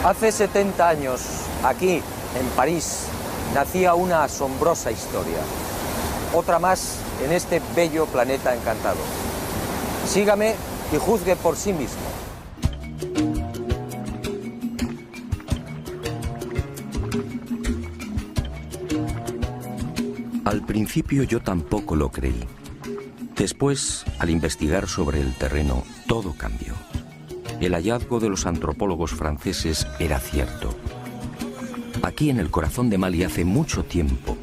Hace 70 años, aquí, en París, nacía una asombrosa historia. Otra más en este bello planeta encantado. Sígame y juzgue por sí mismo. Al principio yo tampoco lo creí. Después, al investigar sobre el terreno, todo cambió. El hallazgo de los antropólogos franceses era cierto. Aquí en el corazón de Mali hace mucho tiempo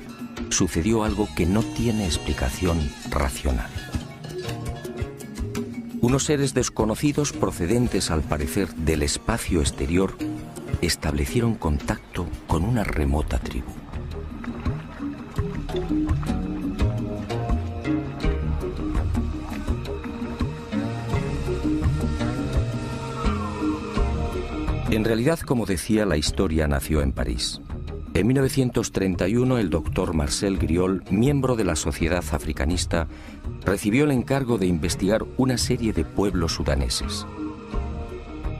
sucedió algo que no tiene explicación racional. Unos seres desconocidos procedentes al parecer del espacio exterior establecieron contacto con una remota tribu. En realidad, como decía, la historia nació en París. En 1931, el doctor Marcel Griol, miembro de la Sociedad Africanista, recibió el encargo de investigar una serie de pueblos sudaneses.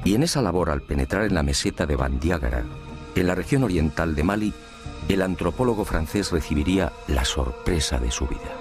Y en esa labor, al penetrar en la meseta de Bandiagara, en la región oriental de Mali, el antropólogo francés recibiría la sorpresa de su vida.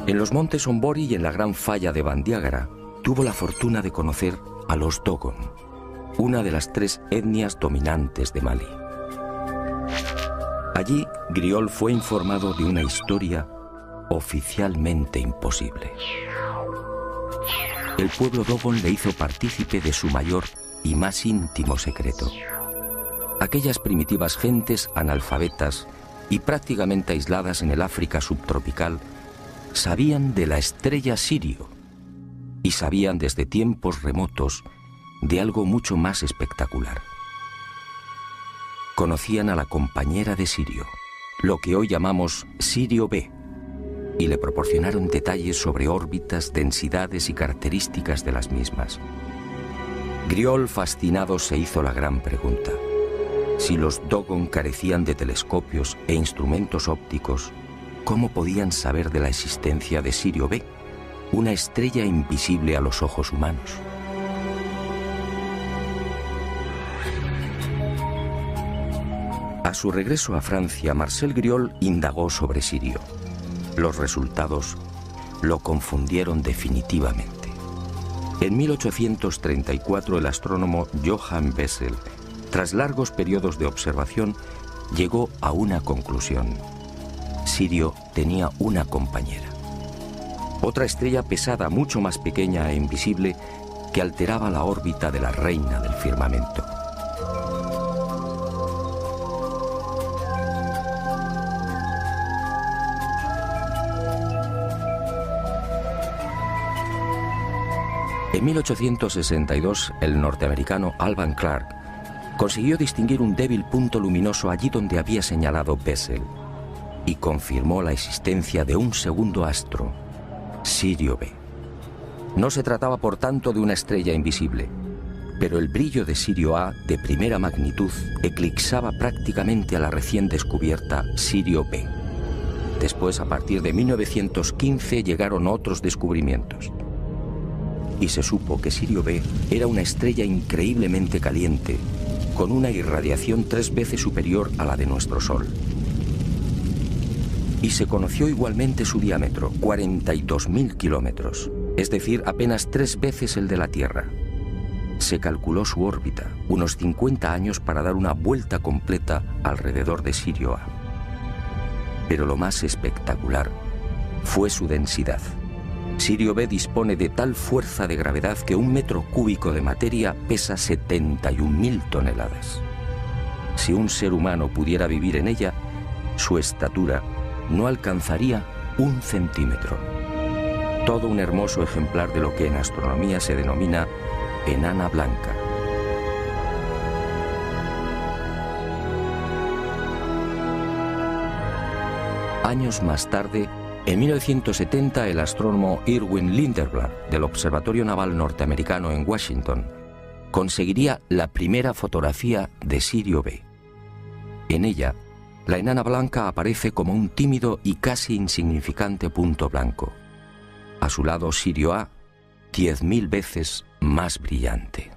En los montes Ombori y en la gran falla de Bandiagara, tuvo la fortuna de conocer a los Dogon, una de las 3 etnias dominantes de Mali. Allí, Griol fue informado de una historia oficialmente imposible. El pueblo Dogon le hizo partícipe de su mayor y más íntimo secreto. Aquellas primitivas gentes analfabetas y prácticamente aisladas en el África subtropical sabían de la estrella Sirio y sabían desde tiempos remotos de algo mucho más espectacular. Conocían a la compañera de Sirio, lo que hoy llamamos Sirio B, y le proporcionaron detalles sobre órbitas, densidades y características de las mismas. Griol, fascinado, se hizo la gran pregunta: si los Dogon carecían de telescopios e instrumentos ópticos, ¿cómo podían saber de la existencia de Sirio B, una estrella invisible a los ojos humanos? A su regreso a Francia, Marcel Griol indagó sobre Sirio. Los resultados lo confundieron definitivamente. En 1834, el astrónomo Johann Bessel, tras largos periodos de observación, llegó a una conclusión: Sirio tenía una compañera, otra estrella pesada mucho más pequeña e invisible que alteraba la órbita de la reina del firmamento. En 1862, el norteamericano Alvan Clark consiguió distinguir un débil punto luminoso allí donde había señalado Bessel y confirmó la existencia de un segundo astro, Sirio B. No se trataba, por tanto, de una estrella invisible, pero el brillo de Sirio A, de primera magnitud, eclipsaba prácticamente a la recién descubierta Sirio B. Después, a partir de 1915, llegaron otros descubrimientos. y se supo que Sirio B era una estrella increíblemente caliente, con una irradiación 3 veces superior a la de nuestro Sol. Y se conoció igualmente su diámetro, 42.000 kilómetros, es decir, apenas 3 veces el de la Tierra. Se calculó su órbita, unos 50 años para dar una vuelta completa alrededor de Sirio A. Pero lo más espectacular fue su densidad. Sirio B dispone de tal fuerza de gravedad que 1 metro cúbico de materia pesa 71.000 toneladas. Si un ser humano pudiera vivir en ella, su estatura no alcanzaría 1 centímetro. Todo un hermoso ejemplar de lo que en astronomía se denomina enana blanca. Años más tarde, en 1970, el astrónomo Irwin Lindenberg del Observatorio Naval Norteamericano en Washington conseguiría la primera fotografía de Sirio B. En ella, la enana blanca aparece como un tímido y casi insignificante punto blanco. A su lado, Sirio A, 10.000 veces más brillante.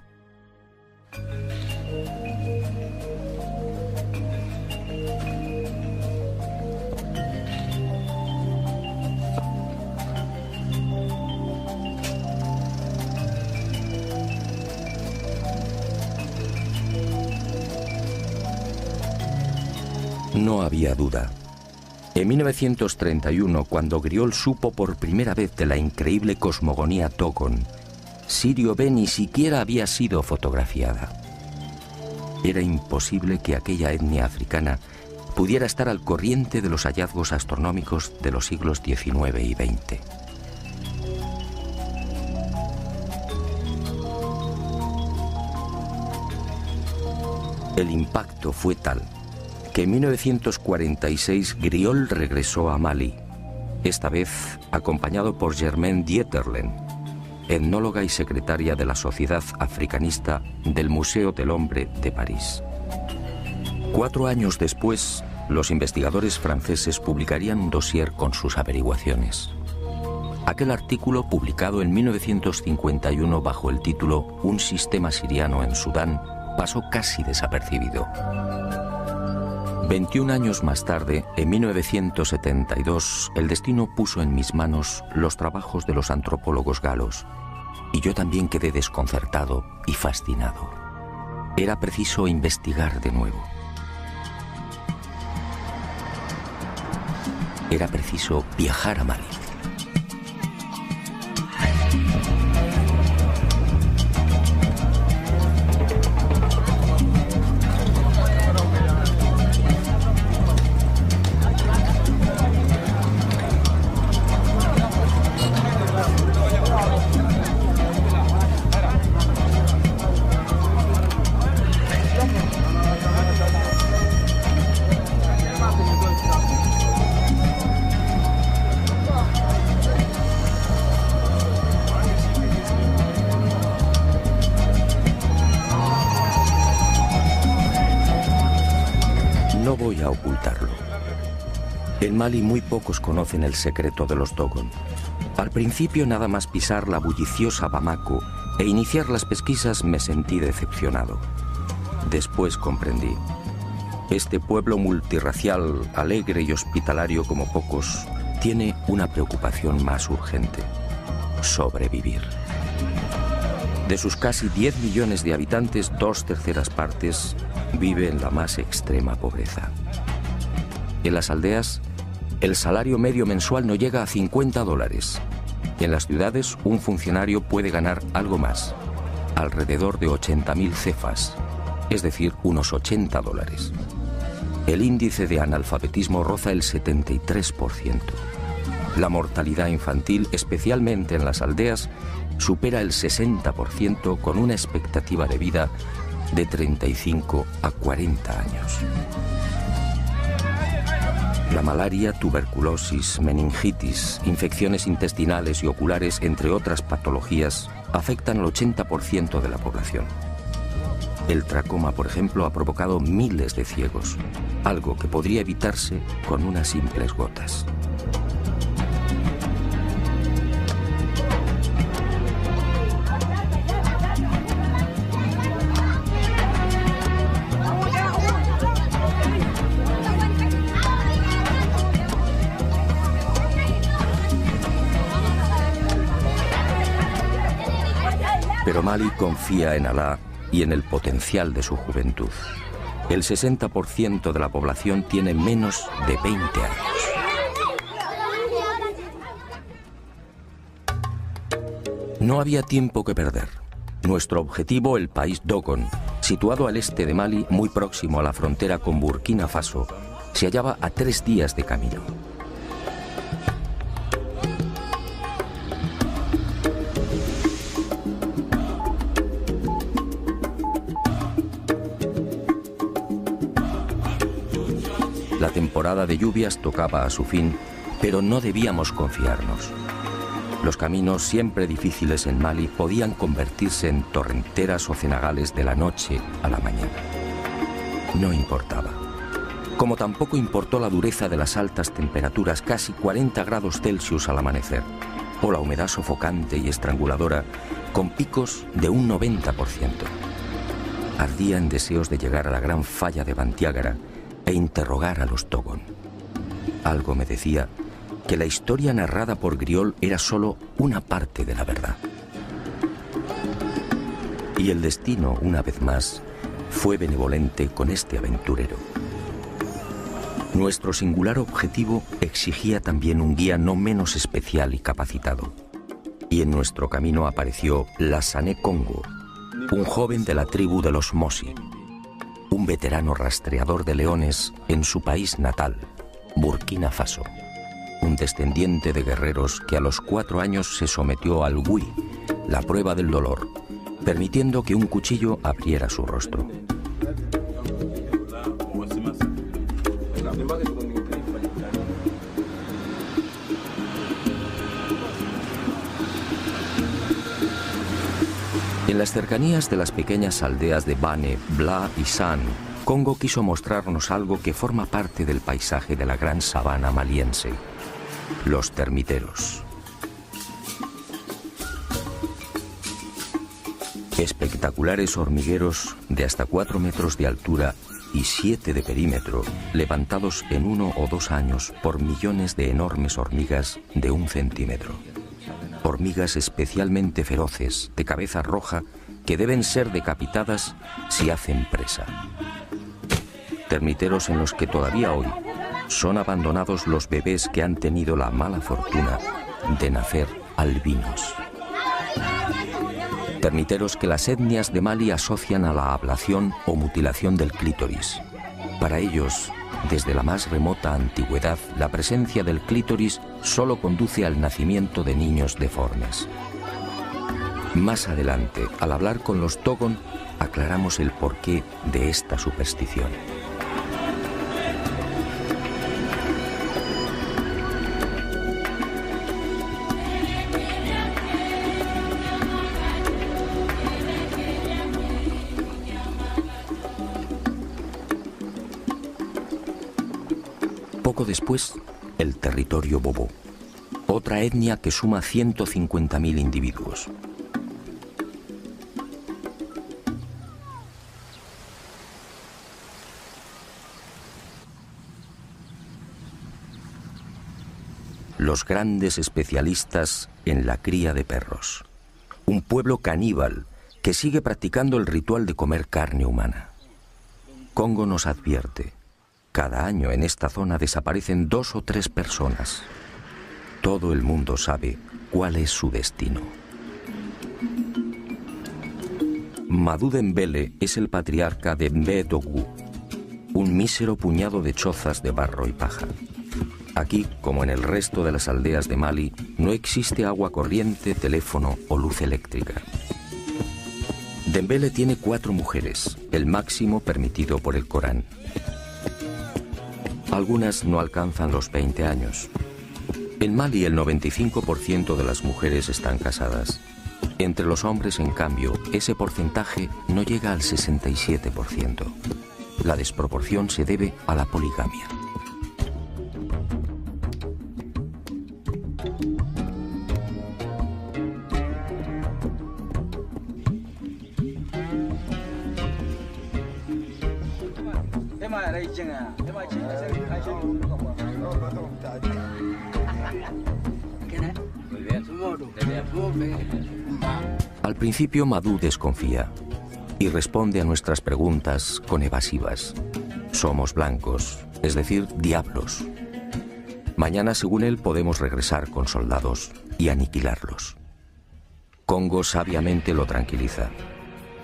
No había duda. En 1931, cuando Griol supo por primera vez de la increíble cosmogonía Dogon, Sirio B ni siquiera había sido fotografiada. Era imposible que aquella etnia africana pudiera estar al corriente de los hallazgos astronómicos de los siglos XIX y XX. El impacto fue tal que en 1946 Griol regresó a Mali, esta vez acompañado por Germaine Dieterlen, etnóloga y secretaria de la Sociedad Africanista del Museo del Hombre de París. 4 años después, los investigadores franceses publicarían un dossier con sus averiguaciones. Aquel artículo, publicado en 1951 bajo el título Un sistema siriano en Sudán, pasó casi desapercibido. 21 años más tarde, en 1972, el destino puso en mis manos los trabajos de los antropólogos galos, y yo también quedé desconcertado y fascinado. Era preciso investigar de nuevo. Era preciso viajar a Mali. No voy a ocultarlo. En Mali muy pocos conocen el secreto de los Dogon. Al principio, nada más pisar la bulliciosa Bamako e iniciar las pesquisas, me sentí decepcionado. Después comprendí. Este pueblo multirracial, alegre y hospitalario como pocos, tiene una preocupación más urgente: sobrevivir. De sus casi 10 millones de habitantes, 2/3 partes vive en la más extrema pobreza. En las aldeas, el salario medio mensual no llega a $50. En las ciudades, un funcionario puede ganar algo más, alrededor de 80.000 cefas, es decir, unos $80. El índice de analfabetismo roza el 73%. La mortalidad infantil, especialmente en las aldeas, supera el 60%, con una expectativa de vida de 35 a 40 años. La malaria, tuberculosis, meningitis, infecciones intestinales y oculares, entre otras patologías, afectan al 80% de la población. El tracoma, por ejemplo, ha provocado miles de ciegos, algo que podría evitarse con unas simples gotas. Mali confía en Alá y en el potencial de su juventud. El 60% de la población tiene menos de 20 años. No había tiempo que perder. Nuestro objetivo, el país Dogon, situado al este de Mali, muy próximo a la frontera con Burkina Faso, se hallaba a 3 días de camino. La temporada de lluvias tocaba a su fin, pero no debíamos confiarnos. Los caminos, siempre difíciles en Mali, podían convertirse en torrenteras o cenagales de la noche a la mañana. No importaba. Como tampoco importó la dureza de las altas temperaturas, casi 40 grados Celsius al amanecer, o la humedad sofocante y estranguladora, con picos de un 90%. Ardía en deseos de llegar a la gran falla de Bandiagara e interrogar a los Dogon. Algo me decía que la historia narrada por Griol era solo una parte de la verdad. Y el destino, una vez más, fue benevolente con este aventurero. Nuestro singular objetivo exigía también un guía no menos especial y capacitado. Y en nuestro camino apareció Lassane Congo, un joven de la tribu de los Mosi, un veterano rastreador de leones en su país natal, Burkina Faso, un descendiente de guerreros que a los 4 años se sometió al Wui, la prueba del dolor, permitiendo que un cuchillo abriera su rostro. En las cercanías de las pequeñas aldeas de Bane, Bla y San, Congo quiso mostrarnos algo que forma parte del paisaje de la gran sabana maliense: los termiteros. Espectaculares hormigueros de hasta 4 metros de altura y 7 de perímetro, levantados en 1 o 2 años por millones de enormes hormigas de 1 centímetro. Hormigas especialmente feroces, de cabeza roja, que deben ser decapitadas si hacen presa. Termiteros en los que todavía hoy son abandonados los bebés que han tenido la mala fortuna de nacer albinos. Termiteros que las etnias de Mali asocian a la ablación o mutilación del clítoris. Para ellos, desde la más remota antigüedad, la presencia del clítoris solo conduce al nacimiento de niños deformes. Más adelante, al hablar con los Dogon, aclaramos el porqué de esta superstición. Poco después, el territorio Bobo, otra etnia que suma 150.000 individuos. Los grandes especialistas en la cría de perros. Un pueblo caníbal que sigue practicando el ritual de comer carne humana. Congo nos advierte: cada año en esta zona desaparecen 2 o 3 personas. Todo el mundo sabe cuál es su destino. Madou Dembélé es el patriarca de Mbé-Dougou, un mísero puñado de chozas de barro y paja. Aquí, como en el resto de las aldeas de Mali, no existe agua corriente, teléfono o luz eléctrica. Dembélé tiene 4 mujeres, el máximo permitido por el Corán. Algunas no alcanzan los 20 años. En Mali el 95% de las mujeres están casadas. Entre los hombres, en cambio, ese porcentaje no llega al 67%. La desproporción se debe a la poligamia. Al principio Madú desconfía y responde a nuestras preguntas con evasivas. Somos blancos, es decir, diablos. Mañana, según él, podemos regresar con soldados y aniquilarlos. Congo sabiamente lo tranquiliza.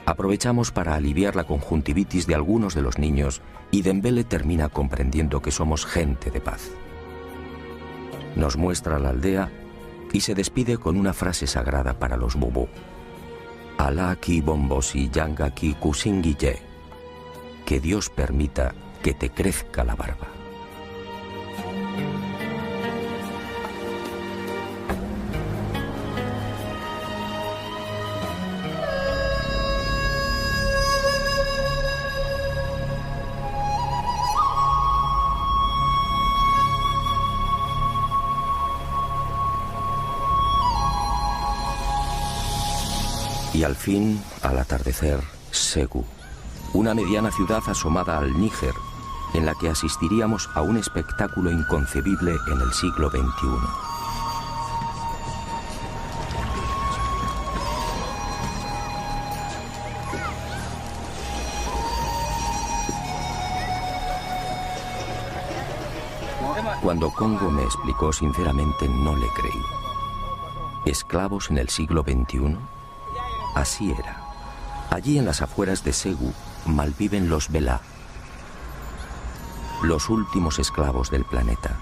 Aprovechamos para aliviar la conjuntivitis de algunos de los niños y Dembele termina comprendiendo que somos gente de paz. Nos muestra la aldea y se despide con una frase sagrada para los Bobo. Alá ki bombosi yanga ki kusingi ye. Que Dios permita que te crezca la barba. Y al fin, al atardecer, Ségou, una mediana ciudad asomada al Níger, en la que asistiríamos a un espectáculo inconcebible en el siglo XXI. Cuando Congo me explicó sinceramente, no le creí. ¿Esclavos en el siglo XXI? Así era. Allí en las afueras de Ségou malviven los Bela, los últimos esclavos del planeta.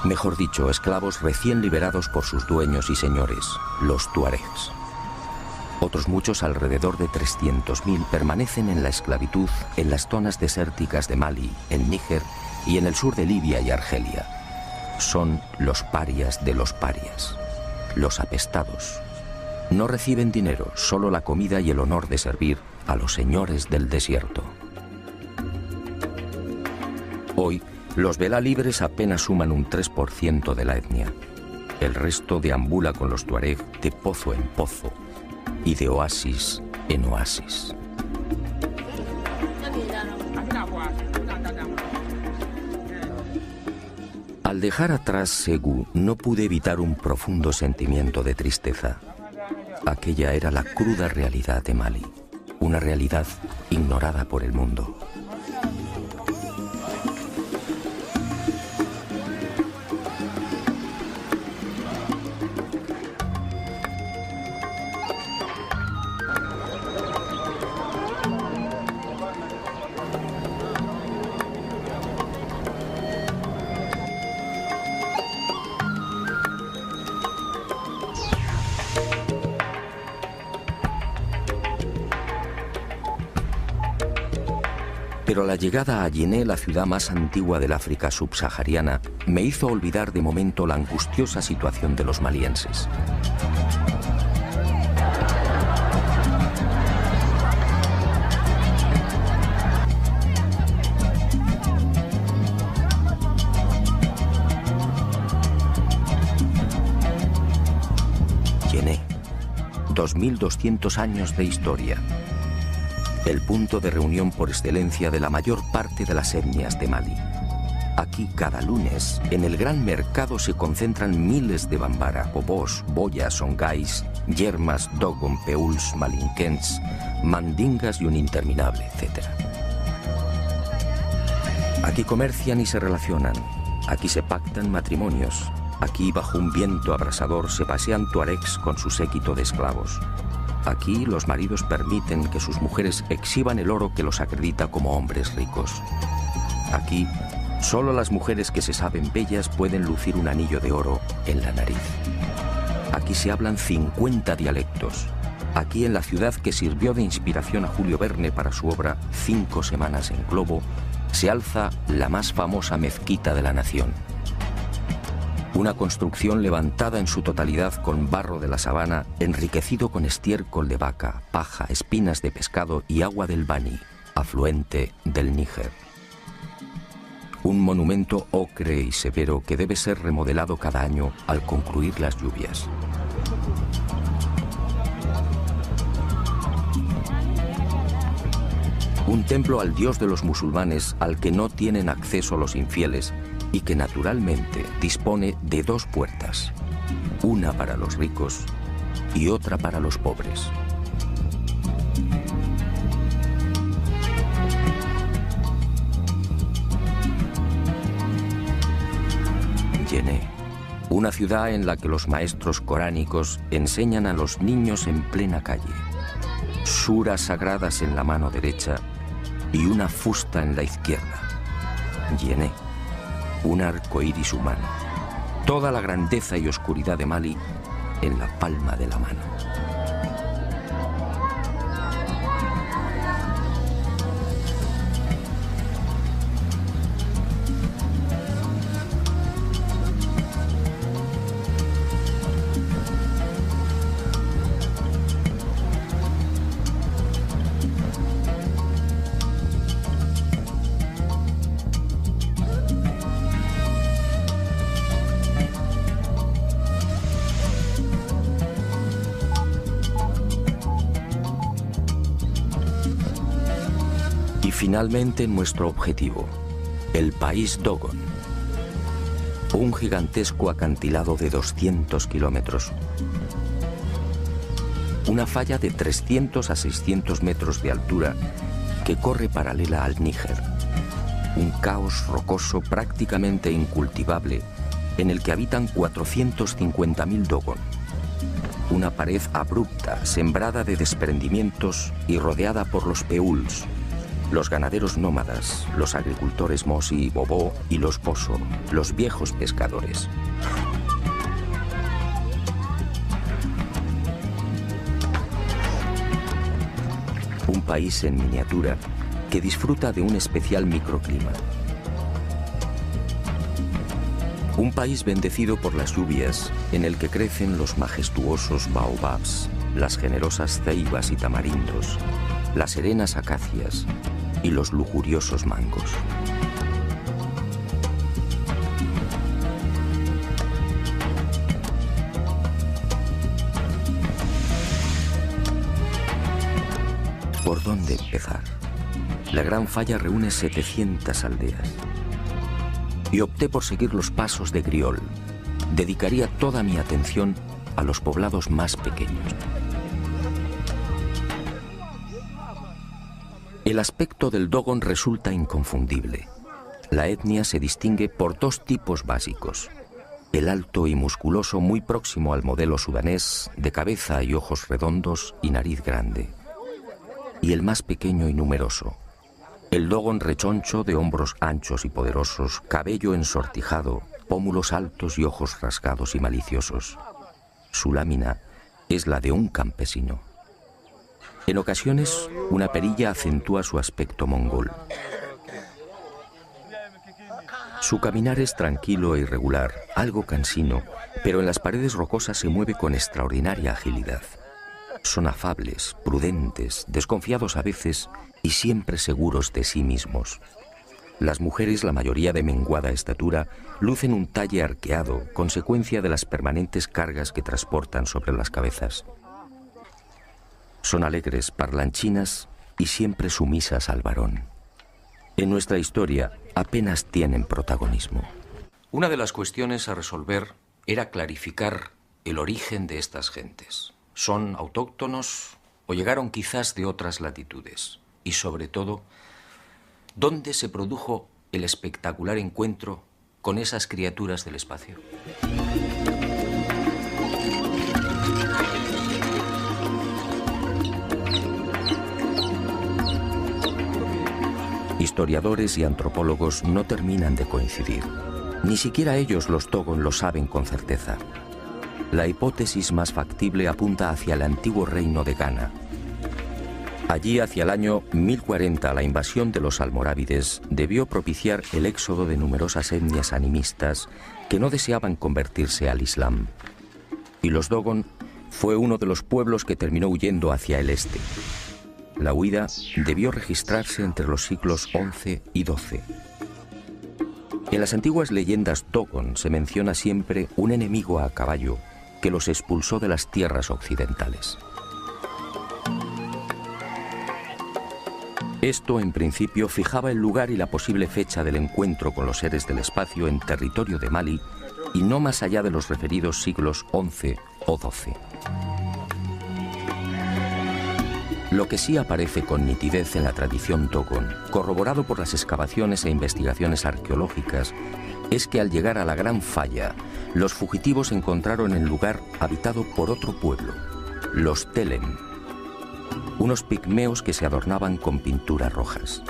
Mejor dicho, esclavos recién liberados por sus dueños y señores, los tuaregs. Otros muchos, alrededor de 300.000, permanecen en la esclavitud en las zonas desérticas de Mali, en Níger y en el sur de Libia y Argelia. Son los parias de los parias, los apestados. No reciben dinero, solo la comida y el honor de servir a los señores del desierto. Hoy, los Bela libres apenas suman un 3% de la etnia. El resto deambula con los tuareg de pozo en pozo y de oasis en oasis. Al dejar atrás Ségou, no pude evitar un profundo sentimiento de tristeza. Aquella era la cruda realidad de Mali, una realidad ignorada por el mundo. Pero la llegada a Yené, la ciudad más antigua del África subsahariana, me hizo olvidar de momento la angustiosa situación de los malienses. Yené, 2200 años de historia. El punto de reunión por excelencia de la mayor parte de las etnias de Mali. Aquí cada lunes, en el gran mercado se concentran miles de bambara, bobos, boyas, songais, yermas, dogon, peuls, malinquens, mandingas y un interminable etcétera. Aquí comercian y se relacionan, aquí se pactan matrimonios, aquí bajo un viento abrasador se pasean tuaregs con su séquito de esclavos. Aquí los maridos permiten que sus mujeres exhiban el oro que los acredita como hombres ricos. Aquí, solo las mujeres que se saben bellas pueden lucir un anillo de oro en la nariz. Aquí se hablan 50 dialectos. Aquí, en la ciudad que sirvió de inspiración a Julio Verne para su obra 5 semanas en globo, se alza la más famosa mezquita de la nación. Una construcción levantada en su totalidad con barro de la sabana, enriquecido con estiércol de vaca, paja, espinas de pescado y agua del Bani, afluente del Níger. Un monumento ocre y severo que debe ser remodelado cada año al concluir las lluvias. Un templo al dios de los musulmanes al que no tienen acceso los infieles y que naturalmente dispone de 2 puertas. una para los ricos y otra para los pobres. Yené, una ciudad en la que los maestros coránicos enseñan a los niños en plena calle, suras sagradas en la mano derecha y una fusta en la izquierda. Yené, un arco iris humano, toda la grandeza y oscuridad de Mali en la palma de la mano. Finalmente nuestro objetivo, el país Dogon, un gigantesco acantilado de 200 kilómetros, una falla de 300 a 600 metros de altura que corre paralela al Níger, un caos rocoso prácticamente incultivable en el que habitan 450.000 Dogon, una pared abrupta sembrada de desprendimientos y rodeada por los peuls, los ganaderos nómadas, los agricultores Mosi y Bobo y los Boso, los viejos pescadores. Un país en miniatura que disfruta de un especial microclima. Un país bendecido por las lluvias en el que crecen los majestuosos baobabs, las generosas ceibas y tamarindos, las serenas acacias y los lujuriosos mangos. ¿Por dónde empezar? La Gran Falla reúne 700 aldeas. Y opté por seguir los pasos de Griol. Dedicaría toda mi atención a los poblados más pequeños. El aspecto del Dogon resulta inconfundible. La etnia se distingue por dos tipos básicos. El alto y musculoso muy próximo al modelo sudanés, de cabeza y ojos redondos y nariz grande. Y el más pequeño y numeroso. El Dogon rechoncho de hombros anchos y poderosos, cabello ensortijado, pómulos altos y ojos rasgados y maliciosos. Su lámina es la de un campesino. En ocasiones, una perilla acentúa su aspecto mongol. Su caminar es tranquilo e irregular, algo cansino, pero en las paredes rocosas se mueve con extraordinaria agilidad. Son afables, prudentes, desconfiados a veces y siempre seguros de sí mismos. Las mujeres, la mayoría de menguada estatura, lucen un talle arqueado, consecuencia de las permanentes cargas que transportan sobre las cabezas. Son alegres, parlanchinas y siempre sumisas al varón. En nuestra historia apenas tienen protagonismo. Una de las cuestiones a resolver era clarificar el origen de estas gentes. ¿Son autóctonos o llegaron quizás de otras latitudes? Y sobre todo, ¿dónde se produjo el espectacular encuentro con esas criaturas del espacio? Historiadores y antropólogos no terminan de coincidir. Ni siquiera ellos, los Dogon, lo saben con certeza. La hipótesis más factible apunta hacia el antiguo reino de Ghana. Allí, hacia el año 1040, la invasión de los almorávides debió propiciar el éxodo de numerosas etnias animistas que no deseaban convertirse al Islam. Y los Dogon fue uno de los pueblos que terminó huyendo hacia el este. La huida debió registrarse entre los siglos XI y XII. En las antiguas leyendas Dogon se menciona siempre un enemigo a caballo que los expulsó de las tierras occidentales. Esto, en principio, fijaba el lugar y la posible fecha del encuentro con los seres del espacio en territorio de Mali y no más allá de los referidos siglos XI o XII. Lo que sí aparece con nitidez en la tradición Dogon, corroborado por las excavaciones e investigaciones arqueológicas, es que al llegar a la Gran Falla, los fugitivos encontraron el lugar habitado por otro pueblo, los Telem, unos pigmeos que se adornaban con pinturas rojas.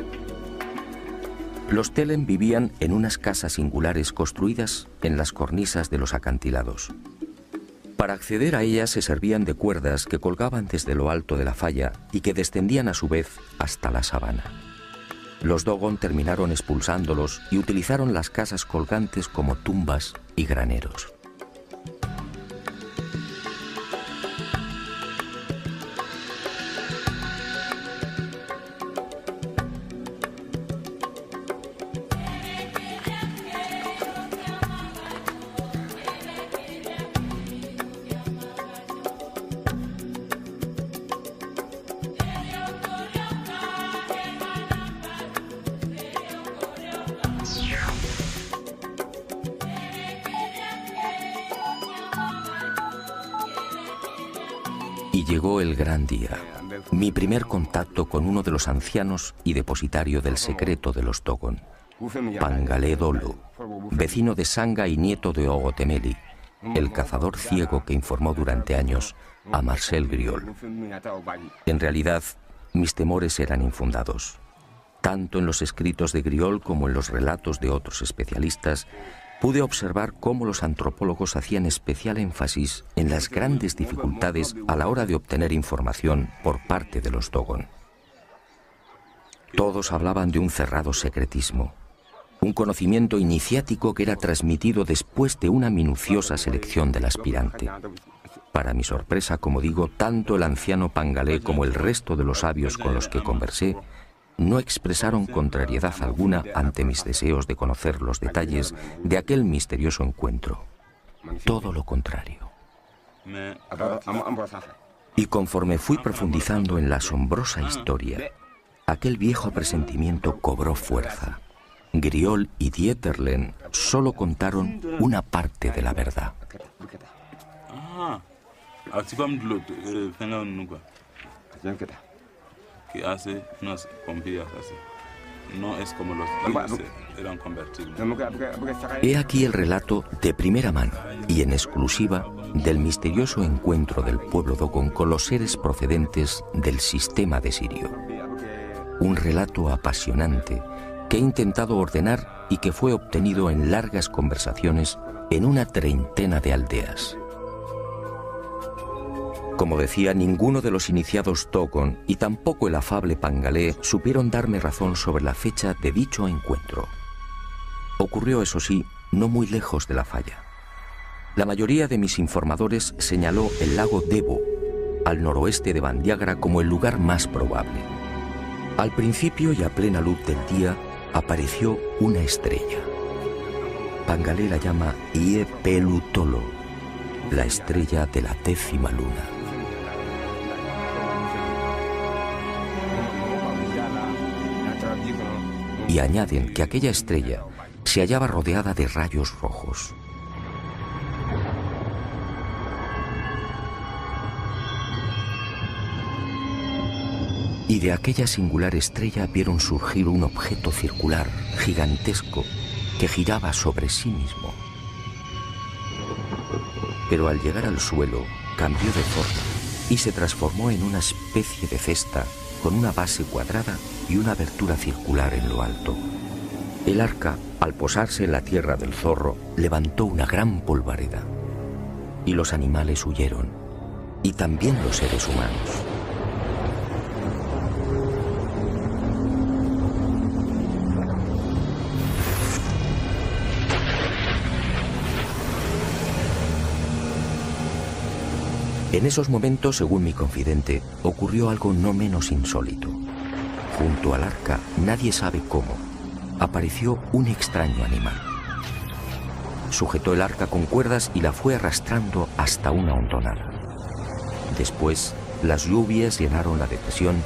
Los Telem vivían en unas casas singulares construidas en las cornisas de los acantilados. Para acceder a ellas se servían de cuerdas que colgaban desde lo alto de la falla y que descendían a su vez hasta la sabana. Los Dogon terminaron expulsándolos y utilizaron las casas colgantes como tumbas y graneros. Y llegó el gran día, mi primer contacto con uno de los ancianos y depositario del secreto de los Dogon, Pangalé Dolo, vecino de Sanga y nieto de Ogotemeli, el cazador ciego que informó durante años a Marcel Griol. En realidad, mis temores eran infundados. Tanto en los escritos de Griol como en los relatos de otros especialistas, pude observar cómo los antropólogos hacían especial énfasis en las grandes dificultades a la hora de obtener información por parte de los Dogon. Todos hablaban de un cerrado secretismo, un conocimiento iniciático que era transmitido después de una minuciosa selección del aspirante. Para mi sorpresa, como digo, tanto el anciano Pangalé como el resto de los sabios con los que conversé no expresaron contrariedad alguna ante mis deseos de conocer los detalles de aquel misterioso encuentro. Todo lo contrario. Y conforme fui profundizando en la asombrosa historia, aquel viejo presentimiento cobró fuerza. Griol y Dieterlen solo contaron una parte de la verdad. Que hace unas pompidas así. No es como los que eran convertibles. He aquí el relato de primera mano y en exclusiva del misterioso encuentro del pueblo Dogon con los seres procedentes del sistema de Sirio. Un relato apasionante que he intentado ordenar y que fue obtenido en largas conversaciones en una treintena de aldeas. Como decía, ninguno de los iniciados Dogon y tampoco el afable Pangalé supieron darme razón sobre la fecha de dicho encuentro. Ocurrió, eso sí, no muy lejos de la falla. La mayoría de mis informadores señaló el lago Debo, al noroeste de Bandiagra, como el lugar más probable. Al principio y a plena luz del día apareció una estrella. Pangalé la llama Ie Pelutolo, la estrella de la 10ª luna. Y añaden que aquella estrella se hallaba rodeada de rayos rojos. Y de aquella singular estrella vieron surgir un objeto circular, gigantesco, que giraba sobre sí mismo. Pero al llegar al suelo, cambió de forma y se transformó en una especie de cesta con una base cuadrada y una abertura circular en lo alto. El arca, al posarse en la tierra del zorro, levantó una gran polvareda. Y los animales huyeron, y también los seres humanos. En esos momentos, según mi confidente, ocurrió algo no menos insólito. Junto al arca, nadie sabe cómo, apareció un extraño animal. Sujetó el arca con cuerdas y la fue arrastrando hasta una hondonada. Después, las lluvias llenaron la depresión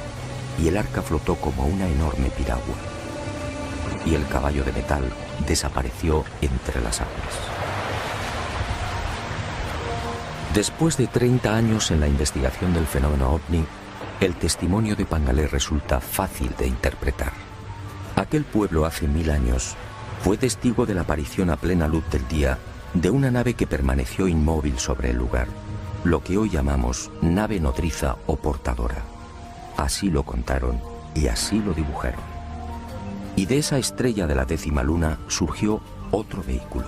y el arca flotó como una enorme piragua. Y el caballo de metal desapareció entre las aguas. Después de 30 años en la investigación del fenómeno ovni, el testimonio de Pangalé resulta fácil de interpretar. Aquel pueblo hace 1000 años fue testigo de la aparición a plena luz del día de una nave que permaneció inmóvil sobre el lugar, lo que hoy llamamos nave nodriza o portadora. Así lo contaron y así lo dibujaron. Y de esa estrella de la 10ª luna surgió otro vehículo,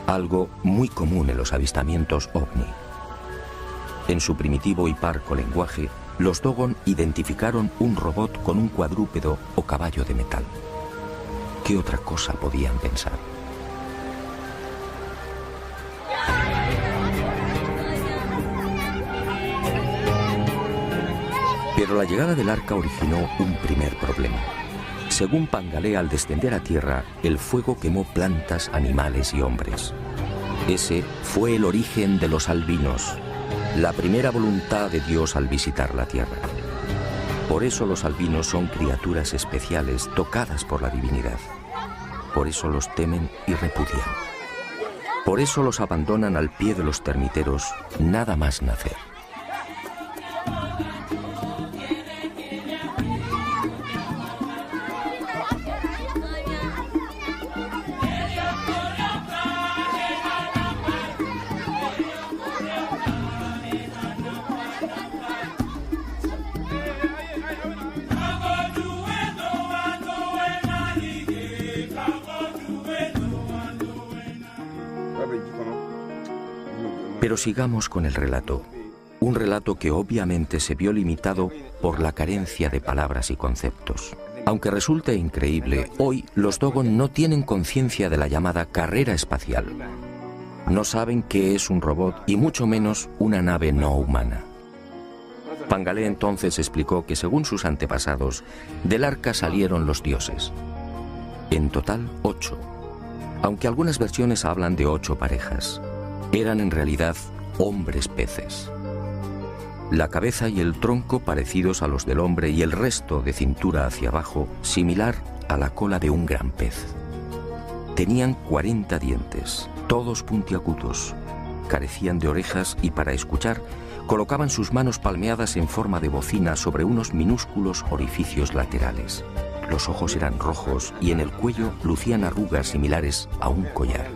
algo muy común en los avistamientos ovni. En su primitivo y parco lenguaje, los Dogon identificaron un robot con un cuadrúpedo o caballo de metal. ¿Qué otra cosa podían pensar? Pero la llegada del arca originó un primer problema. Según Pangalé, al descender a tierra, el fuego quemó plantas, animales y hombres. Ese fue el origen de los albinos, la primera voluntad de Dios al visitar la tierra. Por eso los albinos son criaturas especiales tocadas por la divinidad. Por eso los temen y repudian. Por eso los abandonan al pie de los termiteros nada más nacer. Pero sigamos con el relato, un relato que obviamente se vio limitado por la carencia de palabras y conceptos. Aunque resulte increíble, hoy los Dogon no tienen conciencia de la llamada carrera espacial. No saben qué es un robot y mucho menos una nave no humana. Pangalé entonces explicó que según sus antepasados, del arca salieron los dioses. En total, 8, aunque algunas versiones hablan de 8 parejas. Eran en realidad hombres peces. La cabeza y el tronco parecidos a los del hombre y el resto de cintura hacia abajo similar a la cola de un gran pez. Tenían 40 dientes, todos puntiagudos, carecían de orejas y para escuchar colocaban sus manos palmeadas en forma de bocina sobre unos minúsculos orificios laterales. Los ojos eran rojos y en el cuello lucían arrugas similares a un collar.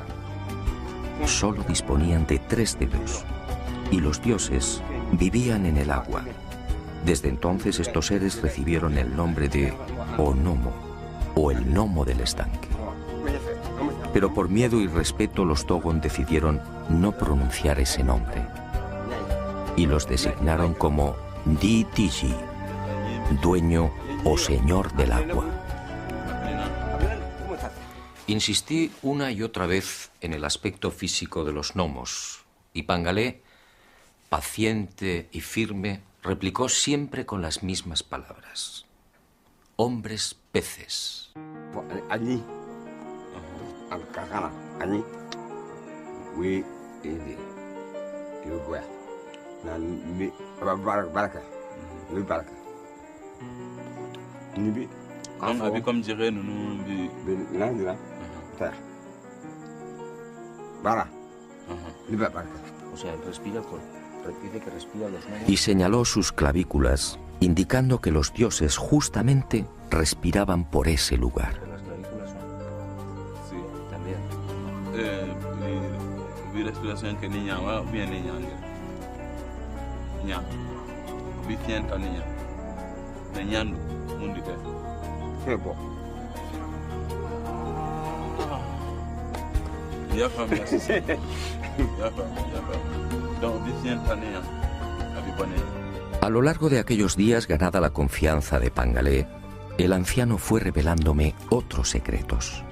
Solo disponían de 3 dedos y los dioses vivían en el agua. Desde entonces estos seres recibieron el nombre de Onomo o el gnomo del estanque. Pero por miedo y respeto los Dogon decidieron no pronunciar ese nombre y los designaron como Di Tiji, dueño o señor del agua. Insistí una y otra vez en el aspecto físico de los gnomos y Pangalé, paciente y firme, replicó siempre con las mismas palabras. Hombres peces. Allí, allí, comme dirait nous O sea, dice que respira los gnomos. Y señaló sus clavículas, indicando que los dioses justamente respiraban por ese lugar. Las clavículas son. Sí. También. Vi respiración que niña va bien niña. Niña. Vi sienta niña. Niñando mundi que. Ya familia. Ya familia. Donc vi sienta niña. Abi bonne. A lo largo de aquellos días, ganada la confianza de Pangalé, el anciano fue revelándome otros secretos.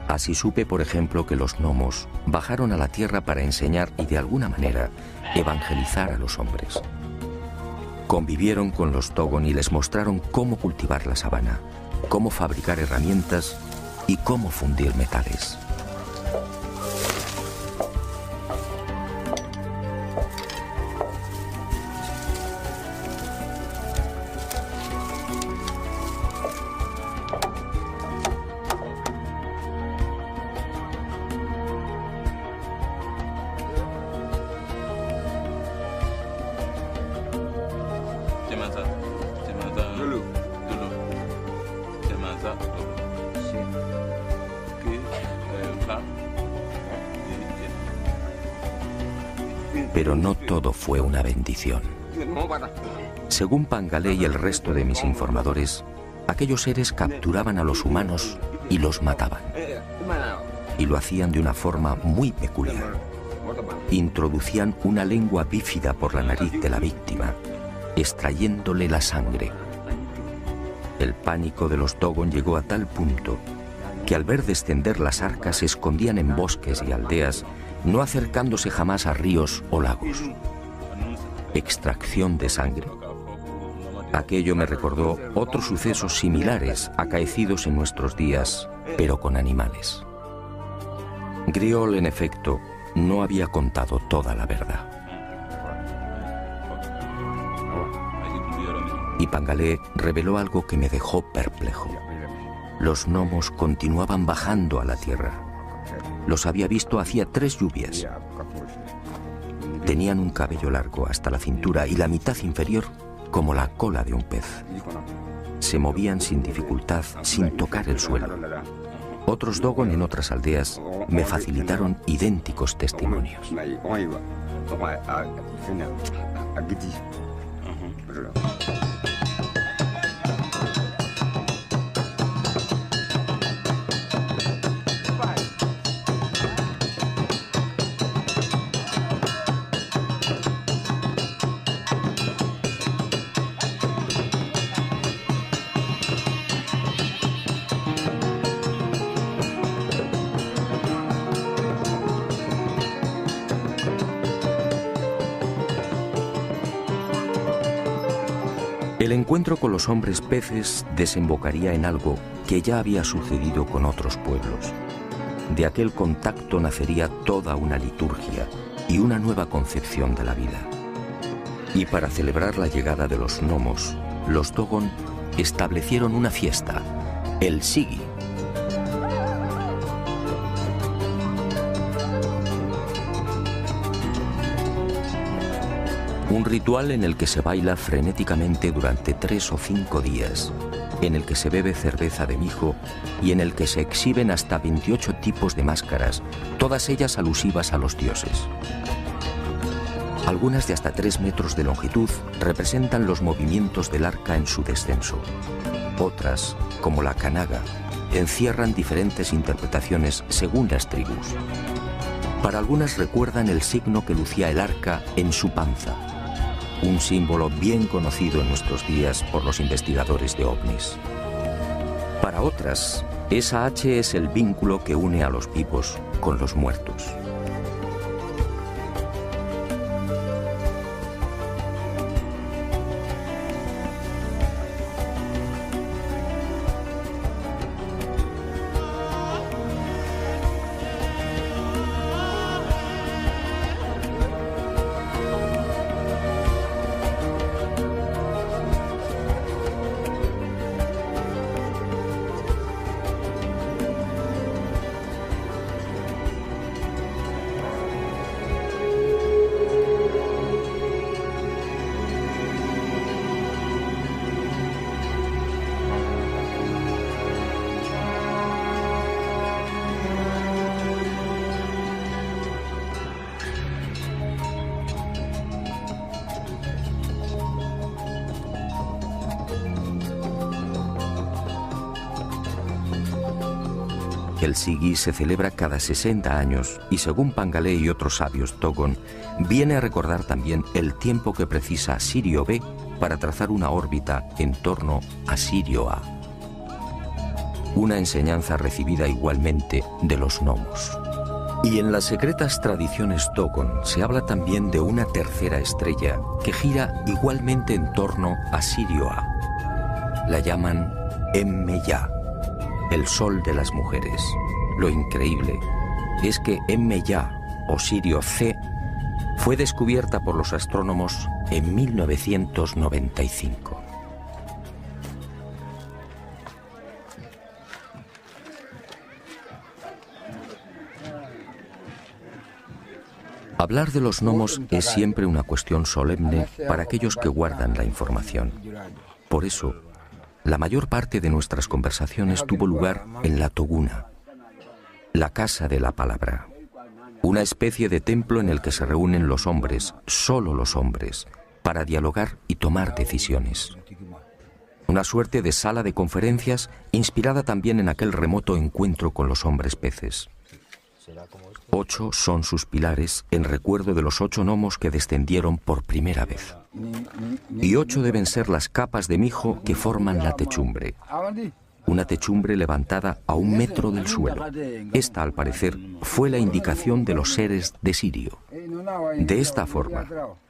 Así supe, por ejemplo, que los gnomos bajaron a la tierra para enseñar y de alguna manera evangelizar a los hombres. Convivieron con los Dogon y les mostraron cómo cultivar la sabana, cómo fabricar herramientas y cómo fundir metales. Pero no todo fue una bendición. Según Pangalé y el resto de mis informadores, aquellos seres capturaban a los humanos y los mataban. Y lo hacían de una forma muy peculiar. Introducían una lengua bífida por la nariz de la víctima, extrayéndole la sangre. El pánico de los Dogon llegó a tal punto que al ver descender las arcas se escondían en bosques y aldeas, no acercándose jamás a ríos o lagos. Extracción de sangre. Aquello me recordó otros sucesos similares acaecidos en nuestros días, pero con animales. Griol, en efecto, no había contado toda la verdad. Y Pangalé reveló algo que me dejó perplejo. Los gnomos continuaban bajando a la tierra. Los había visto hacía 3 lluvias. Tenían un cabello largo hasta la cintura y la mitad inferior como la cola de un pez. Se movían sin dificultad, sin tocar el suelo. Otros Dogon en otras aldeas me facilitaron idénticos testimonios. El encuentro con los hombres peces desembocaría en algo que ya había sucedido con otros pueblos. De aquel contacto nacería toda una liturgia y una nueva concepción de la vida. Y para celebrar la llegada de los gnomos, los Dogon establecieron una fiesta, el Sigi. Un ritual en el que se baila frenéticamente durante 3 o 5 días, en el que se bebe cerveza de mijo y en el que se exhiben hasta 28 tipos de máscaras, todas ellas alusivas a los dioses. Algunas de hasta 3 metros de longitud representan los movimientos del arca en su descenso. Otras, como la Kanaga, encierran diferentes interpretaciones según las tribus. Para algunas recuerdan el signo que lucía el arca en su panza, un símbolo bien conocido en nuestros días por los investigadores de ovnis. Para otras, esa H es el vínculo que une a los vivos con los muertos. El Sigi se celebra cada 60 años y según Pangalé y otros sabios Dogon, viene a recordar también el tiempo que precisa Sirio B para trazar una órbita en torno a Sirio A. Una enseñanza recibida igualmente de los gnomos. Y en las secretas tradiciones Dogon se habla también de una tercera estrella que gira igualmente en torno a Sirio A. La llaman Emmeya, el sol de las mujeres. Lo increíble es que Emmeya, o Sirio C, fue descubierta por los astrónomos en 1995. Hablar de los gnomos es siempre una cuestión solemne para aquellos que guardan la información. Por eso, la mayor parte de nuestras conversaciones tuvo lugar en la Toguna, la casa de la palabra, una especie de templo en el que se reúnen los hombres, solo los hombres, para dialogar y tomar decisiones. Una suerte de sala de conferencias inspirada también en aquel remoto encuentro con los hombres peces. 8 son sus pilares en recuerdo de los 8 gnomos que descendieron por primera vez. Y 8 deben ser las capas de mijo que forman la techumbre. Una techumbre levantada a 1 metro del suelo. Esta, al parecer, fue la indicación de los seres de Sirio. De esta forma,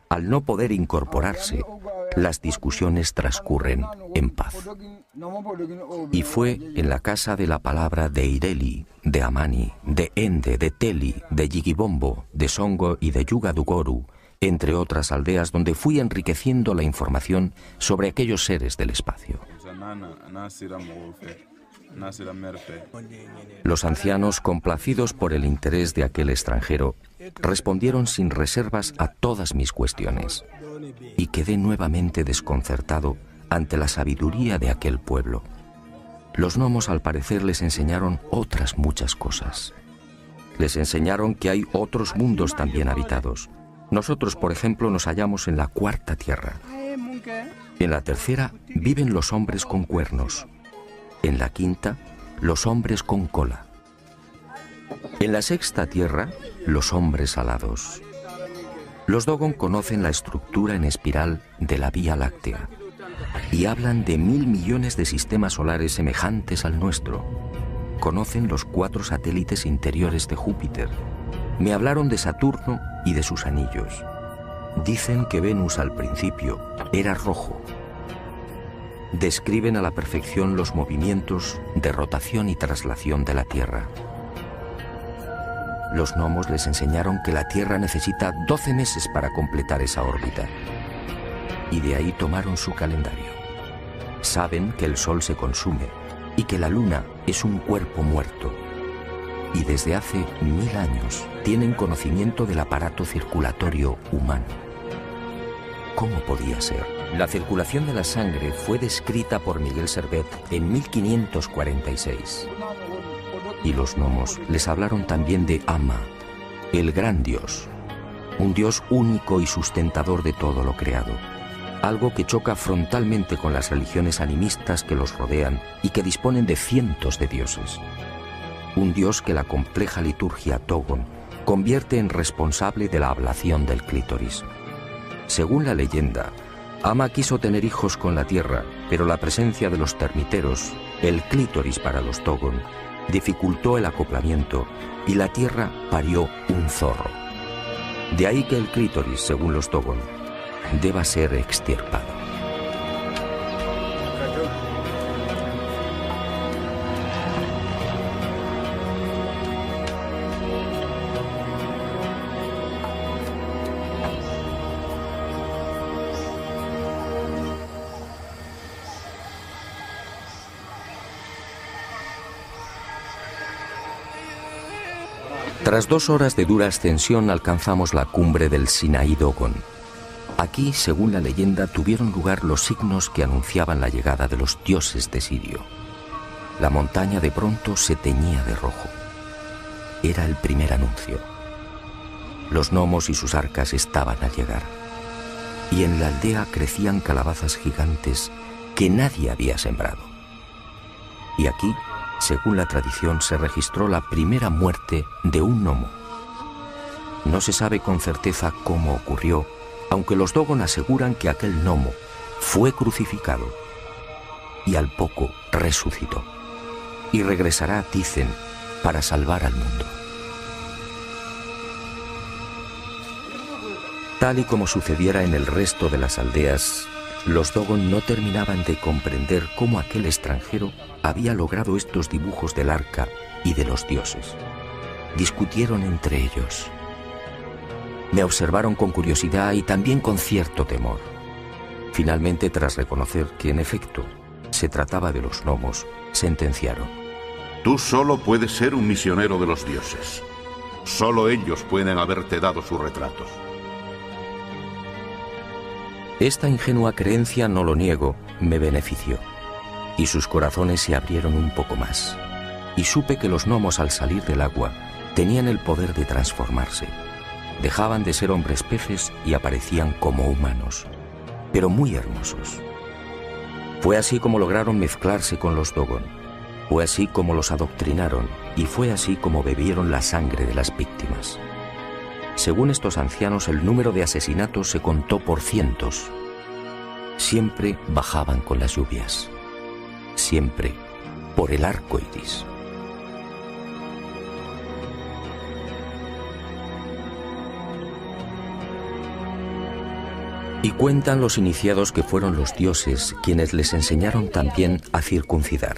al no poder incorporarse, las discusiones transcurren en paz. Y fue en la casa de la palabra de Ireli, de Amani, de Ende, de Teli, de Yigibombo, de Songo y de Yugadugoru, entre otras aldeas donde fui enriqueciendo la información sobre aquellos seres del espacio. Los ancianos, complacidos por el interés de aquel extranjero, respondieron sin reservas a todas mis cuestiones, y quedé nuevamente desconcertado ante la sabiduría de aquel pueblo. Los gnomos, al parecer, les enseñaron otras muchas cosas. Les enseñaron que hay otros mundos también habitados. Nosotros, por ejemplo, nos hallamos en la 4ª tierra. En la 3ª viven los hombres con cuernos. En la 5ª, los hombres con cola. En la 6ª tierra, los hombres alados. Los Dogon conocen la estructura en espiral de la Vía Láctea y hablan de 1000 millones de sistemas solares semejantes al nuestro. Conocen los 4 satélites interiores de Júpiter. Me hablaron de Saturno y de sus anillos. Dicen que Venus al principio era rojo. Describen a la perfección los movimientos de rotación y traslación de la Tierra. Los gnomos les enseñaron que la Tierra necesita 12 meses para completar esa órbita. Y de ahí tomaron su calendario. Saben que el Sol se consume y que la Luna es un cuerpo muerto. Y desde hace 1000 años tienen conocimiento del aparato circulatorio humano. ¿Cómo podía ser? La circulación de la sangre fue descrita por Miguel Servet en 1546. Y los gnomos les hablaron también de Ama, el gran Dios, un Dios único y sustentador de todo lo creado, algo que choca frontalmente con las religiones animistas que los rodean y que disponen de cientos de dioses. Un Dios que la compleja liturgia Dogon convierte en responsable de la ablación del clítoris. Según la leyenda, Ama quiso tener hijos con la tierra, pero la presencia de los termiteros, el clítoris para los Dogon, dificultó el acoplamiento y la tierra parió un zorro. De ahí que el clítoris, según los Dogon, deba ser extirpado. Tras 2 horas de dura ascensión alcanzamos la cumbre del Sinaí Dogon. Aquí, según la leyenda, tuvieron lugar los signos que anunciaban la llegada de los dioses de Sirio. La montaña de pronto se teñía de rojo. Era el primer anuncio. Los gnomos y sus arcas estaban al llegar. Y en la aldea crecían calabazas gigantes que nadie había sembrado. Y aquí, según la tradición, se registró la primera muerte de un gnomo. No se sabe con certeza cómo ocurrió, aunque los Dogon aseguran que aquel gnomo fue crucificado y al poco resucitó. Y regresará, dicen, para salvar al mundo. Tal y como sucediera en el resto de las aldeas, los Dogon no terminaban de comprender cómo aquel extranjero había logrado estos dibujos del arca y de los dioses. Discutieron entre ellos. Me observaron con curiosidad y también con cierto temor. Finalmente, tras reconocer que en efecto se trataba de los gnomos, sentenciaron: Tú solo puedes ser un misionero de los dioses. Solo ellos pueden haberte dado sus retratos. Esta ingenua creencia, no lo niego, me benefició. y sus corazones se abrieron un poco más. Y supe que los gnomos al salir del agua tenían el poder de transformarse. Dejaban de ser hombres peces y aparecían como humanos, pero muy hermosos. Fue así como lograron mezclarse con los Dogon. Fue así como los adoctrinaron y fue así como bebieron la sangre de las víctimas. Según estos ancianos, el número de asesinatos se contó por cientos. Siempre bajaban con las lluvias. Siempre por el arco iris. Y cuentan los iniciados que fueron los dioses quienes les enseñaron también a circuncidar.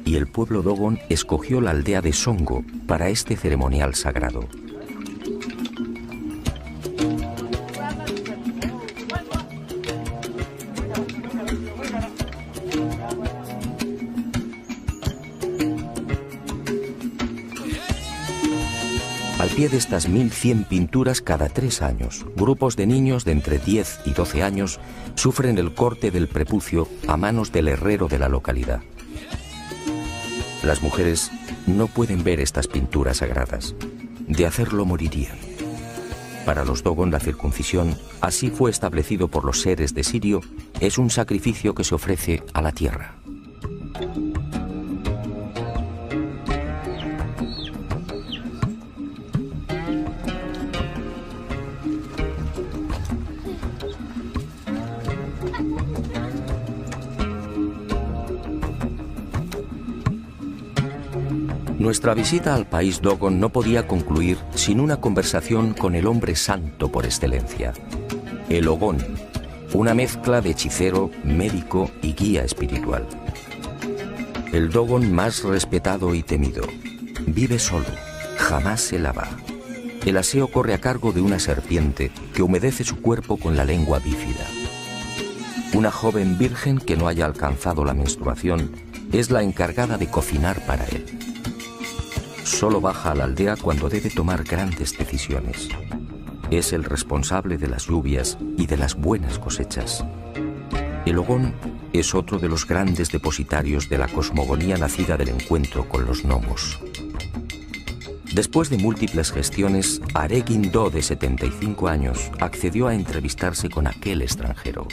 Y el pueblo Dogon escogió la aldea de Songo para este ceremonial sagrado. Al pie de estas 1100 pinturas, cada 3 años, grupos de niños de entre 10 y 12 años sufren el corte del prepucio a manos del herrero de la localidad. Las mujeres no pueden ver estas pinturas sagradas. De hacerlo morirían. Para los Dogon, la circuncisión, así fue establecido por los seres de Sirio, es un sacrificio que se ofrece a la tierra. Nuestra visita al país Dogon no podía concluir sin una conversación con el hombre santo por excelencia, el Ogón, una mezcla de hechicero, médico y guía espiritual. El Dogon más respetado y temido. Vive solo, jamás se lava. El aseo corre a cargo de una serpiente que humedece su cuerpo con la lengua bífida. Una joven virgen que no haya alcanzado la menstruación es la encargada de cocinar para él. Solo baja a la aldea cuando debe tomar grandes decisiones. Es el responsable de las lluvias y de las buenas cosechas. El Ogón es otro de los grandes depositarios de la cosmogonía nacida del encuentro con los gnomos. Después de múltiples gestiones, Aregin Do, de 75 años, accedió a entrevistarse con aquel extranjero.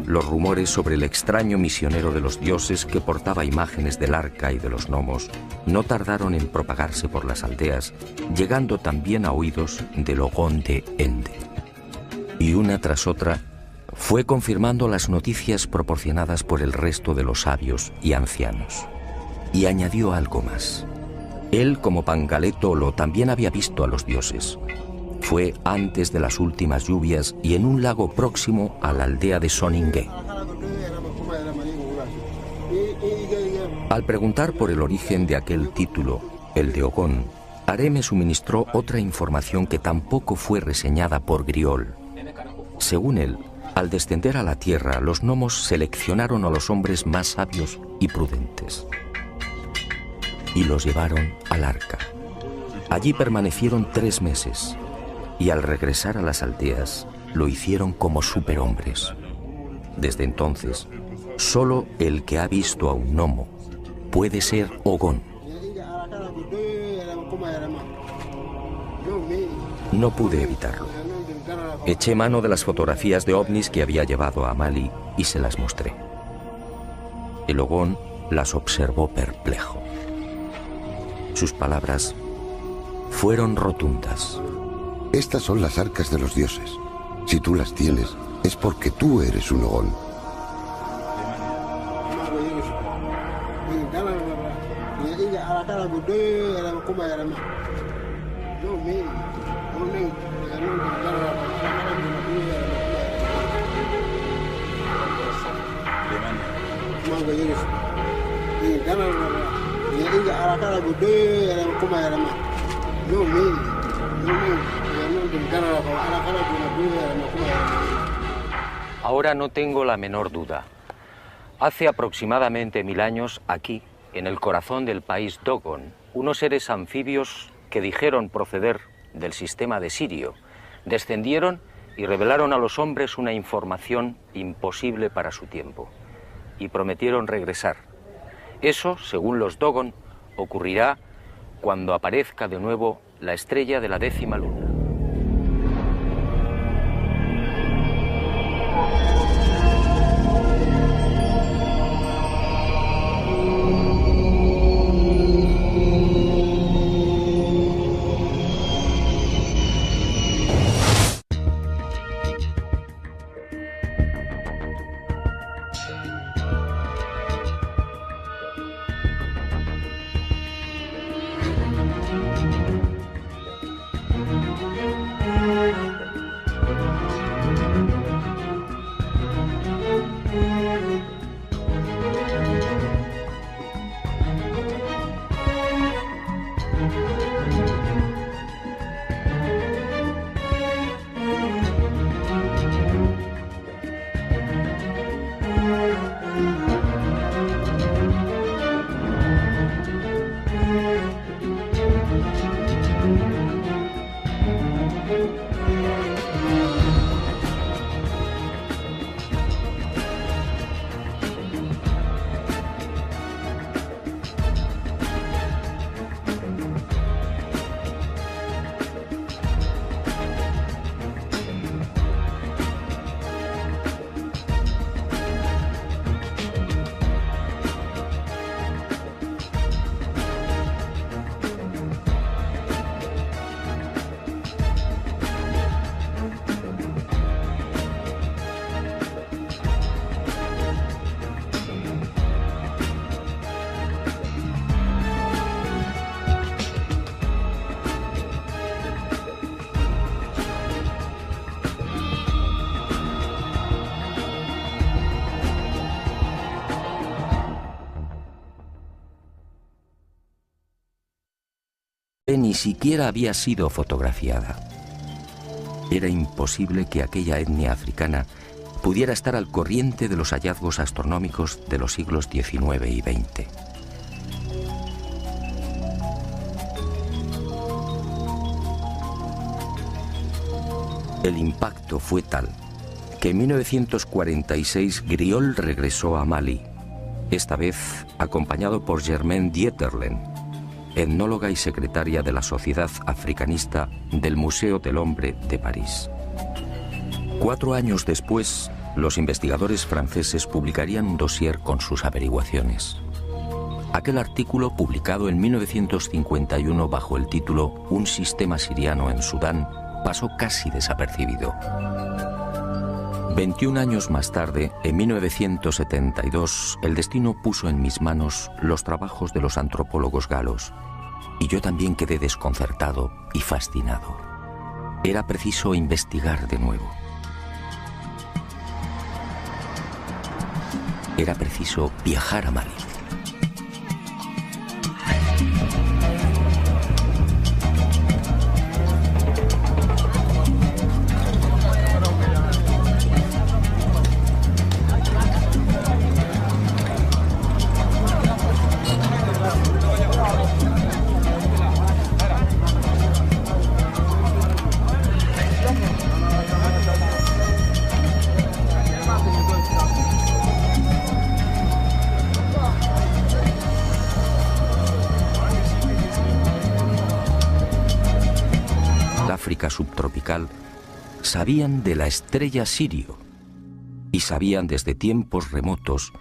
Los rumores sobre el extraño misionero de los dioses que portaba imágenes del arca y de los gnomos no tardaron en propagarse por las aldeas, llegando también a oídos del Ogón de Ende. Y una tras otra fue confirmando las noticias proporcionadas por el resto de los sabios y ancianos. Y añadió algo más. Él, como Pangaletolo, también había visto a los dioses. Fue antes de las últimas lluvias y en un lago próximo a la aldea de Soningue. Al preguntar por el origen de aquel título, el de Ogón, Are me suministró otra información que tampoco fue reseñada por Griol. Según él, al descender a la tierra, los gnomos seleccionaron a los hombres más sabios y prudentes. Y los llevaron al arca. Allí permanecieron 3 meses. Y al regresar a las aldeas, lo hicieron como superhombres. Desde entonces, solo el que ha visto a un gnomo puede ser Ogón. No pude evitarlo. Eché mano de las fotografías de ovnis que había llevado a Mali y se las mostré. El Ogón las observó perplejo. Sus palabras fueron rotundas. Estas son las arcas de los dioses. Si tú las tienes, es porque tú eres un Ogón. Ahora no tengo la menor duda. Hace aproximadamente 1000 años, aquí, en el corazón del país Dogon, unos seres anfibios que dijeron proceder del sistema de Sirio, descendieron y revelaron a los hombres una información imposible para su tiempo. y prometieron regresar. Eso, según los Dogon, ocurrirá cuando aparezca de nuevo la estrella de la 10ª luna. Ni siquiera había sido fotografiada. Era imposible que aquella etnia africana pudiera estar al corriente de los hallazgos astronómicos de los siglos XIX y XX. El impacto fue tal que en 1946 Griol regresó a Mali, esta vez acompañado por Germaine Dieterlen, etnóloga y secretaria de la Sociedad Africanista del Museo del Hombre de París. 4 años después, los investigadores franceses publicarían un dossier con sus averiguaciones. Aquel artículo, publicado en 1951 bajo el título Un sistema siriano en Sudán, pasó casi desapercibido. 21 años más tarde, en 1972, el destino puso en mis manos los trabajos de los antropólogos galos, y yo también quedé desconcertado y fascinado. Era preciso investigar de nuevo. Era preciso viajar a Mali. Subtropical, sabían de la estrella Sirio y sabían desde tiempos remotos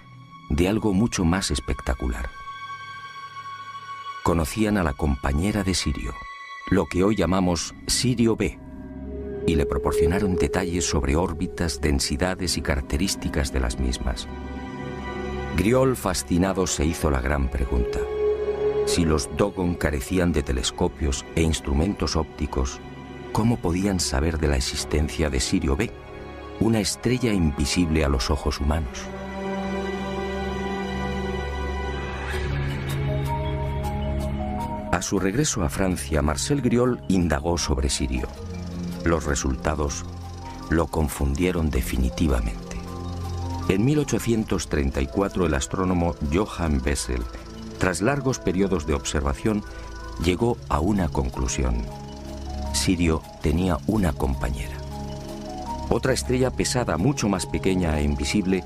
de algo mucho más espectacular. Conocían a la compañera de Sirio, lo que hoy llamamos Sirio B, y le proporcionaron detalles sobre órbitas, densidades y características de las mismas. Griol, fascinado, se hizo la gran pregunta: si los Dogon carecían de telescopios e instrumentos ópticos, ¿cómo podían saber de la existencia de Sirio B, una estrella invisible a los ojos humanos? A su regreso a Francia, Marcel Griol indagó sobre Sirio. Los resultados lo confundieron definitivamente. En 1834, el astrónomo Johann Bessel, tras largos periodos de observación, llegó a una conclusión: Sirio tenía una compañera. Otra estrella pesada, mucho más pequeña e invisible,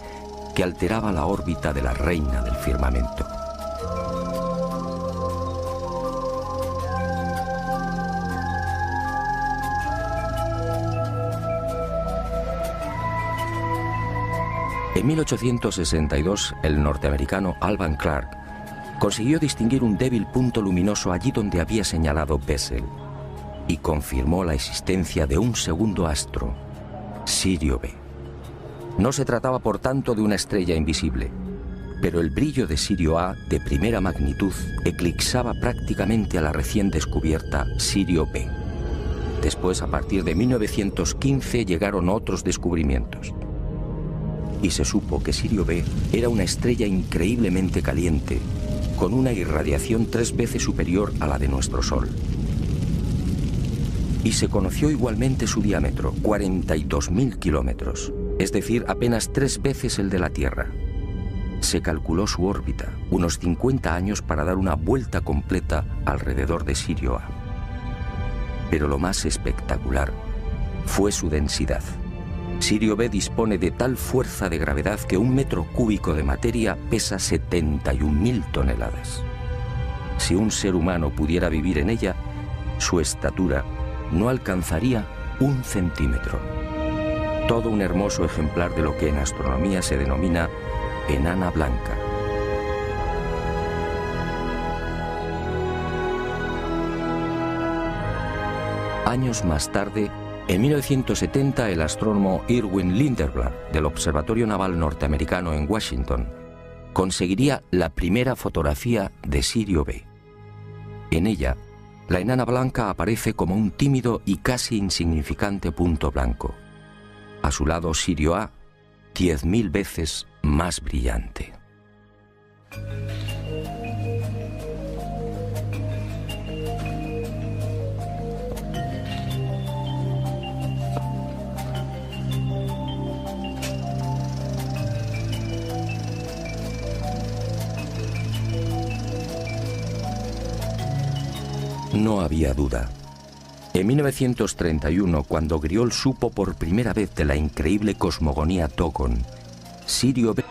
que alteraba la órbita de la reina del firmamento. En 1862, el norteamericano Alvan Clark consiguió distinguir un débil punto luminoso allí donde había señalado Bessel y confirmó la existencia de un segundo astro, Sirio B. No se trataba, por tanto, de una estrella invisible, pero el brillo de Sirio A, de primera magnitud, eclipsaba prácticamente a la recién descubierta Sirio B. Después, a partir de 1915, llegaron otros descubrimientos. Y se supo que Sirio B era una estrella increíblemente caliente, con una irradiación 3 veces superior a la de nuestro Sol. Y se conoció igualmente su diámetro, 42.000 kilómetros, es decir, apenas 3 veces el de la Tierra. Se calculó su órbita, unos 50 años para dar una vuelta completa alrededor de Sirio A. Pero lo más espectacular fue su densidad. Sirio B dispone de tal fuerza de gravedad que 1 metro cúbico de materia pesa 71.000 toneladas. Si un ser humano pudiera vivir en ella, su estatura no alcanzaría 1 centímetro. Todo un hermoso ejemplar de lo que en astronomía se denomina enana blanca. Años más tarde, en 1970, el astrónomo Irwin Lindenblad del Observatorio Naval Norteamericano en Washington conseguiría la primera fotografía de Sirio B. En ella, la enana blanca aparece como un tímido y casi insignificante punto blanco. A su lado, Sirio A, 10.000 veces más brillante. No había duda. En 1931, cuando Griol supo por primera vez de la increíble cosmogonía Dogon, Sirio B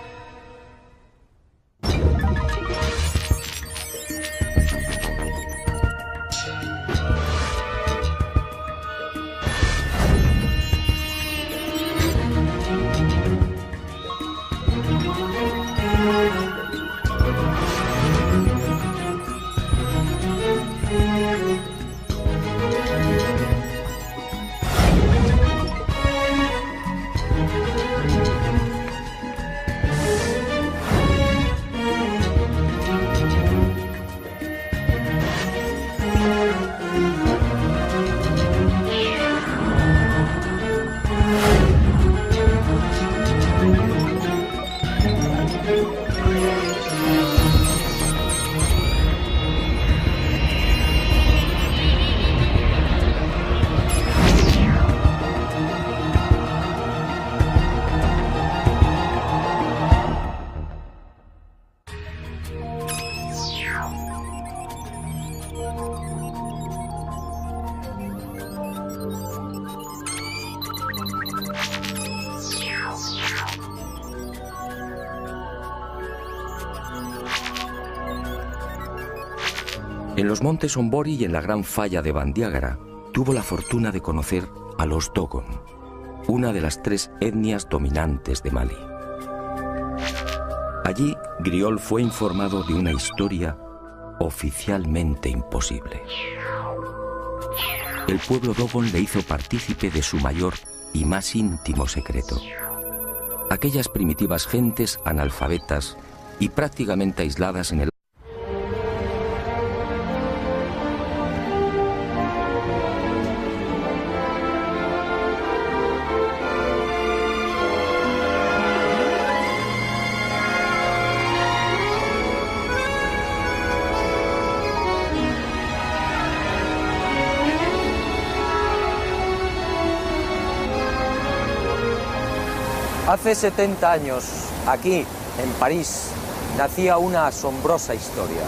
En los montes Ombori y en la gran falla de Bandiagara tuvo la fortuna de conocer a los Dogon, una de las 3 etnias dominantes de Malí. Allí, Griol fue informado de una historia oficialmente imposible. El pueblo Dogon le hizo partícipe de su mayor y más íntimo secreto. Aquellas primitivas gentes analfabetas y prácticamente aisladas en el Hace 70 años, aquí, en París, nacía una asombrosa historia.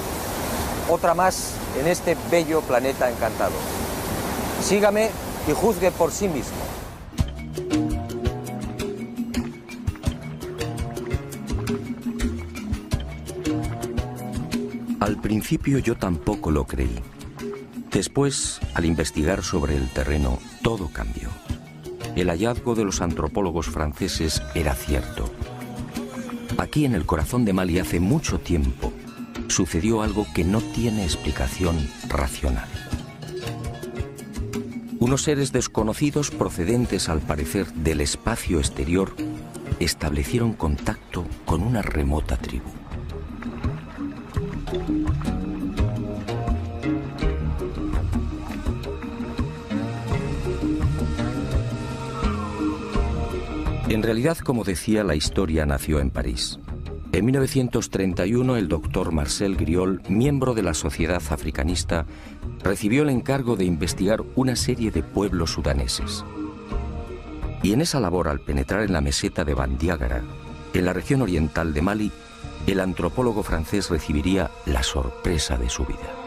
Otra más en este bello planeta encantado. Sígame y juzgue por sí mismo. Al principio yo tampoco lo creí. Después, al investigar sobre el terreno, todo cambió. El hallazgo de los antropólogos franceses era cierto. Aquí en el corazón de Mali hace mucho tiempo sucedió algo que no tiene explicación racional. Unos seres desconocidos procedentes al parecer del espacio exterior establecieron contacto con una remota tribu. En realidad, como decía, la historia nació en París. En 1931, el doctor Marcel Griol, miembro de la Sociedad Africanista, recibió el encargo de investigar una serie de pueblos sudaneses. Y en esa labor, al penetrar en la meseta de Bandiagara, en la región oriental de Mali, el antropólogo francés recibiría la sorpresa de su vida.